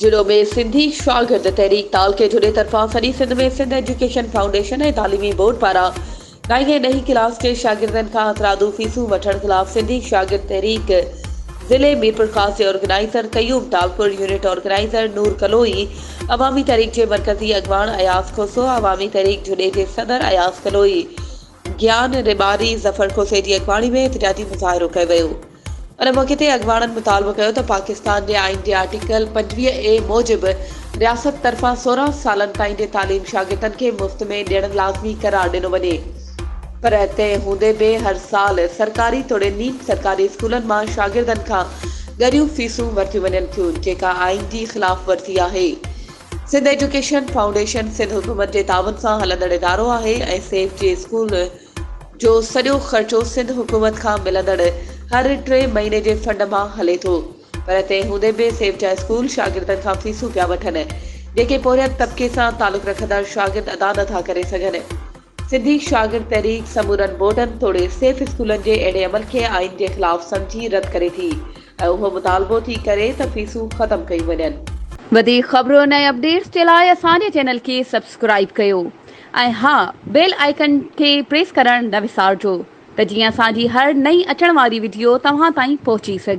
जुड़ो में सिंधी शागिर्द तहरीक ताल के जुड़े तरफा सॼी सिंध में सिंध एजुकेशन फाउंडेशन ऐं तालीमी बोर्ड पारां 9हीं ऐं 10हीं क्लास के शागिर्दनि खां हथरादू फीसूं वठण ख़िलाफ़ सिंधी शागिर्द तहरीक ज़िले मीरपुर ख़ास जे organiser Qayyum Talpur unit organiser Noor Kaloi, Awami Tehreek जे मरकज़ी अगवान अयास खोसो, अवामी तहरीक जुड़े जे सदर अयास कलोई, ज्ञान रिबारी ज़फ़र खोसे जी अगवानी में एहतजाजी मुज़ाहिरो कयो वियो। उन मौक़े ते अगवाननि मुतालबो कयो त पाकिस्तान जे आइन जे आर्टिकल 25A मूजिबि रियासत तरफ़ां 16 सालनि ताईं जे तालीम शागिर्दनि खे मुफ़्त में ॾियणु लाज़मी करार ॾिनो वञे। पर तंहिं हूंदे बि हर साल सरकारी तोड़े नीम सरकारी स्कूलनि मां शागिर्दनि खां ॻरियूं फीसूं वरितियूं वञनि थियूं, जेका आइन जी ख़िलाफ़ वर्जी आहे। सिंध एजुकेशन फाउंडेशन सिंध हुकूमत जे ताउन सां हलंदड़ इदारो आहे ऐं सेफ जे स्कूल जो सॼो ख़र्चो सिंध हुकूमत खां मिलंदड़ हर 3 महीने जे फंड मां हले थो। पर तंहिं हूंदे बि सेफ जा स्कूल शागिर्दनि खां फीसूं पिया वठनि, जेके पोरियत तबिके सां तालुक़ रखंदड़ शागिर्द अदा नथा करे सघनि। सिंधी शागिर्द तहरीक समूरनि बोर्डनि तोड़े सेफ स्कूलनि जे अहिड़े अमल खे आइन जे ख़िलाफ़ सम्झी रद्द करे थी ऐं उहो मुतालबो थी करे त फीसूं ख़त्म कयूं वञनि। वधीक ख़बरुनि ऐं अपडेट्स जे लाइ असांजे चैनल खे सब्सक्राइब कयो ऐं हा, बेल आइकन खे प्रेस करणु न विसारिजो त जीअं असांजी हर नई अचण वारी वीडियो तव्हां ताईं पहुची सघे।